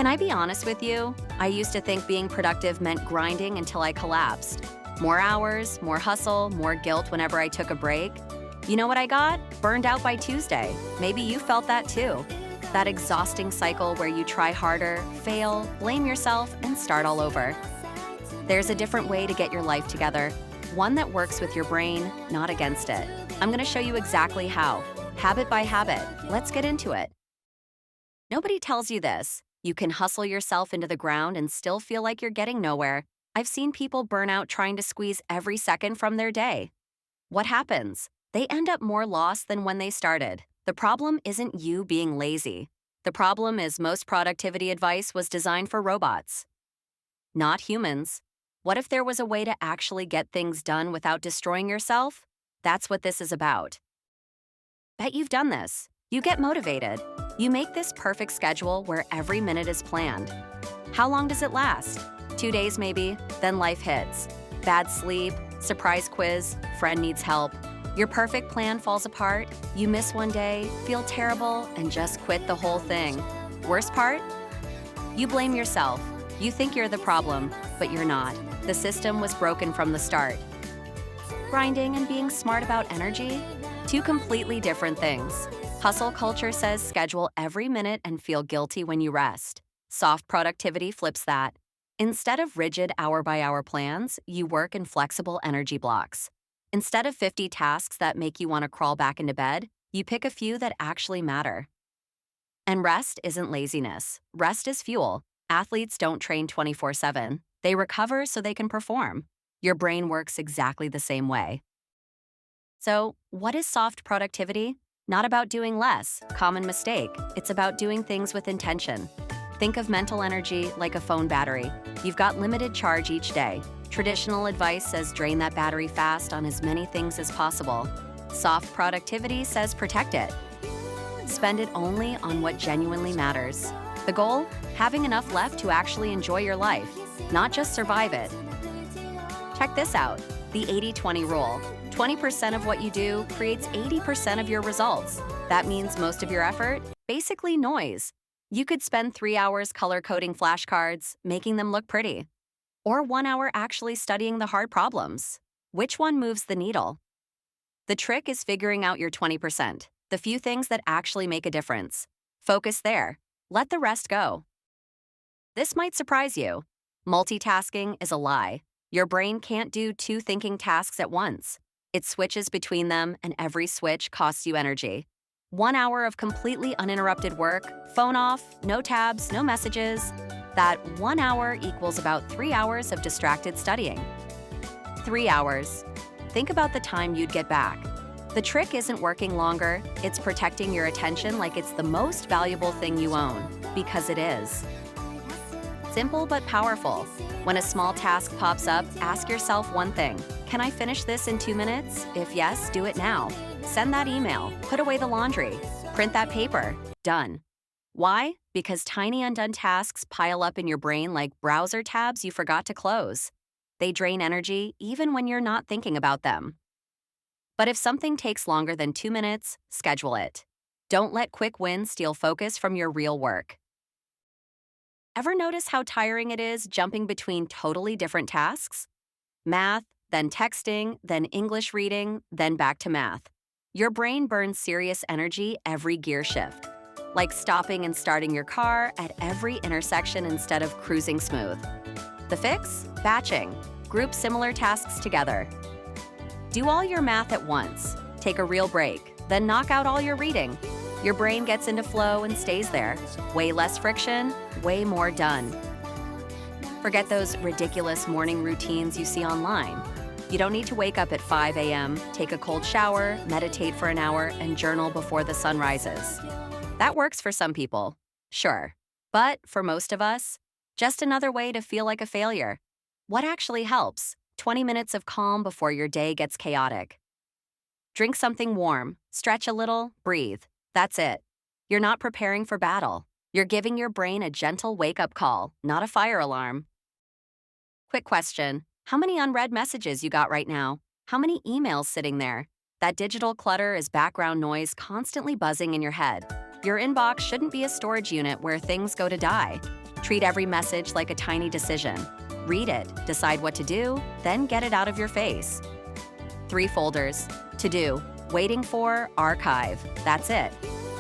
Can I be honest with you? I used to think being productive meant grinding until I collapsed. More hours, more hustle, more guilt whenever I took a break. You know what I got? Burned out by Tuesday. Maybe you felt that too. That exhausting cycle where you try harder, fail, blame yourself, and start all over. There's a different way to get your life together, one that works with your brain, not against it. I'm going to show you exactly how. Habit by habit. Let's get into it. Nobody tells you this. You can hustle yourself into the ground and still feel like you're getting nowhere. I've seen people burn out trying to squeeze every second from their day. What happens? They end up more lost than when they started. The problem isn't you being lazy. The problem is most productivity advice was designed for robots, not humans. What if there was a way to actually get things done without destroying yourself? That's what this is about. Bet you've done this. You get motivated. You make this perfect schedule where every minute is planned. How long does it last? 2 days maybe, then life hits. Bad sleep, surprise quiz, friend needs help. Your perfect plan falls apart, you miss one day, feel terrible, and just quit the whole thing. Worst part? You blame yourself. You think you're the problem, but you're not. The system was broken from the start. Grinding and being smart about energy? Two completely different things. Hustle culture says schedule every minute and feel guilty when you rest. Soft productivity flips that. Instead of rigid hour-by-hour plans, you work in flexible energy blocks. Instead of 50 tasks that make you want to crawl back into bed, you pick a few that actually matter. And rest isn't laziness. Rest is fuel. Athletes don't train 24/7. They recover so they can perform. Your brain works exactly the same way. So, what is soft productivity? Not about doing less, common mistake. It's about doing things with intention. Think of mental energy like a phone battery. You've got limited charge each day. Traditional advice says drain that battery fast on as many things as possible. Soft productivity says protect it. Spend it only on what genuinely matters. The goal? Having enough left to actually enjoy your life, not just survive it. Check this out, the 80-20 rule. 20% of what you do creates 80% of your results. That means most of your effort? Basically noise. You could spend 3 hours color-coding flashcards, making them look pretty. Or 1 hour actually studying the hard problems. Which one moves the needle? The trick is figuring out your 20%, the few things that actually make a difference. Focus there. Let the rest go. This might surprise you. Multitasking is a lie. Your brain can't do 2 thinking tasks at once. It switches between them, and every switch costs you energy. 1 hour of completely uninterrupted work, phone off, no tabs, no messages. That 1 hour equals about 3 hours of distracted studying. 3 hours. Think about the time you'd get back. The trick isn't working longer, it's protecting your attention like it's the most valuable thing you own, because it is. Simple but powerful. When a small task pops up, ask yourself one thing. Can I finish this in 2 minutes? If yes, do it now. Send that email, put away the laundry, print that paper. Done. Why? Because tiny undone tasks pile up in your brain like browser tabs you forgot to close. They drain energy even when you're not thinking about them. But if something takes longer than 2 minutes, schedule it. Don't let quick wins steal focus from your real work. Ever notice how tiring it is jumping between totally different tasks? Math, then texting, then English reading, then back to math. Your brain burns serious energy every gear shift. Like stopping and starting your car at every intersection instead of cruising smooth. The fix? Batching. Group similar tasks together. Do all your math at once. Take a real break, then knock out all your reading. Your brain gets into flow and stays there. Way less friction, way more done. Forget those ridiculous morning routines you see online. You don't need to wake up at 5 a.m., take a cold shower, meditate for an hour, and journal before the sun rises. That works for some people, sure. But for most of us, just another way to feel like a failure. What actually helps? 20 minutes of calm before your day gets chaotic. Drink something warm, stretch a little, breathe. That's it. You're not preparing for battle. You're giving your brain a gentle wake-up call, not a fire alarm. Quick question. How many unread messages you got right now? How many emails sitting there? That digital clutter is background noise constantly buzzing in your head. Your inbox shouldn't be a storage unit where things go to die. Treat every message like a tiny decision. Read it, decide what to do, then get it out of your face. 3 folders. To do, waiting for, archive. That's it.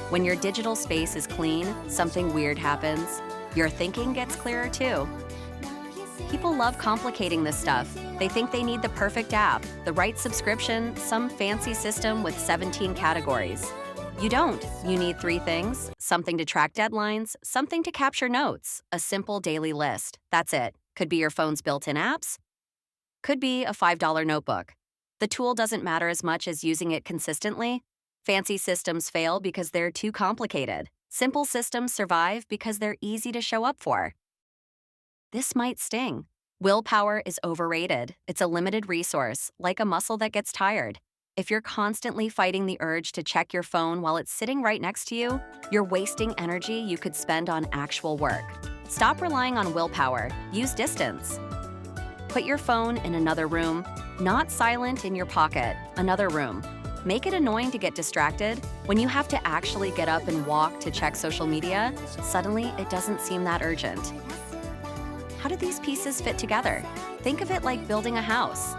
When your digital space is clean, something weird happens. Your thinking gets clearer too. People love complicating this stuff. They think they need the perfect app, the right subscription, some fancy system with 17 categories. You don't. You need 3 things: something to track deadlines, something to capture notes, a simple daily list. That's it. Could be your phone's built-in apps. Could be a $5 notebook. The tool doesn't matter as much as using it consistently. Fancy systems fail because they're too complicated. Simple systems survive because they're easy to show up for. This might sting. Willpower is overrated. It's a limited resource, like a muscle that gets tired. If you're constantly fighting the urge to check your phone while it's sitting right next to you, you're wasting energy you could spend on actual work. Stop relying on willpower. Use distance. Put your phone in another room, not silent in your pocket, another room. Make it annoying to get distracted. When you have to actually get up and walk to check social media, suddenly it doesn't seem that urgent. How do these pieces fit together? Think of it like building a house.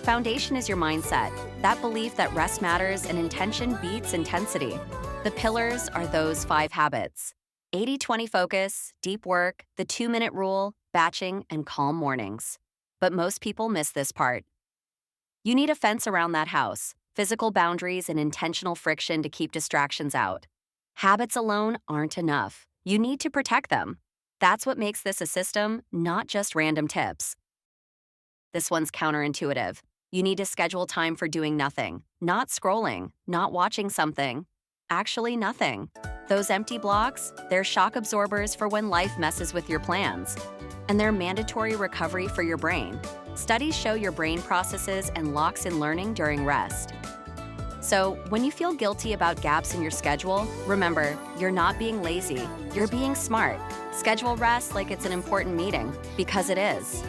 Foundation is your mindset, that belief that rest matters and intention beats intensity. The pillars are those 5 habits: 80-20 focus, deep work, the 2-minute rule, batching, and calm mornings. But most people miss this part. You need a fence around that house, physical boundaries and intentional friction to keep distractions out. Habits alone aren't enough. You need to protect them. That's what makes this a system, not just random tips. This one's counterintuitive. You need to schedule time for doing nothing, not scrolling, not watching something. Actually nothing. Those empty blocks, they're shock absorbers for when life messes with your plans. And they're mandatory recovery for your brain. Studies show your brain processes and locks in learning during rest. So, when you feel guilty about gaps in your schedule, remember, you're not being lazy, you're being smart. Schedule rest like it's an important meeting, because it is.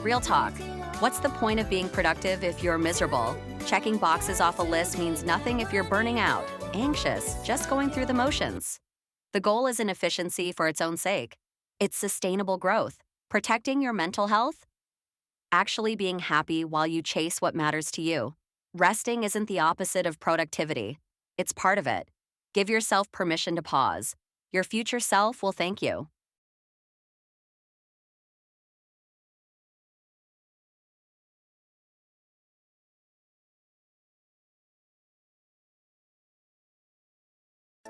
Real talk. What's the point of being productive if you're miserable? Checking boxes off a list means nothing if you're burning out, anxious, just going through the motions. The goal isn't efficiency for its own sake. It's sustainable growth, protecting your mental health, actually being happy while you chase what matters to you. Resting isn't the opposite of productivity. It's part of it. Give yourself permission to pause. Your future self will thank you.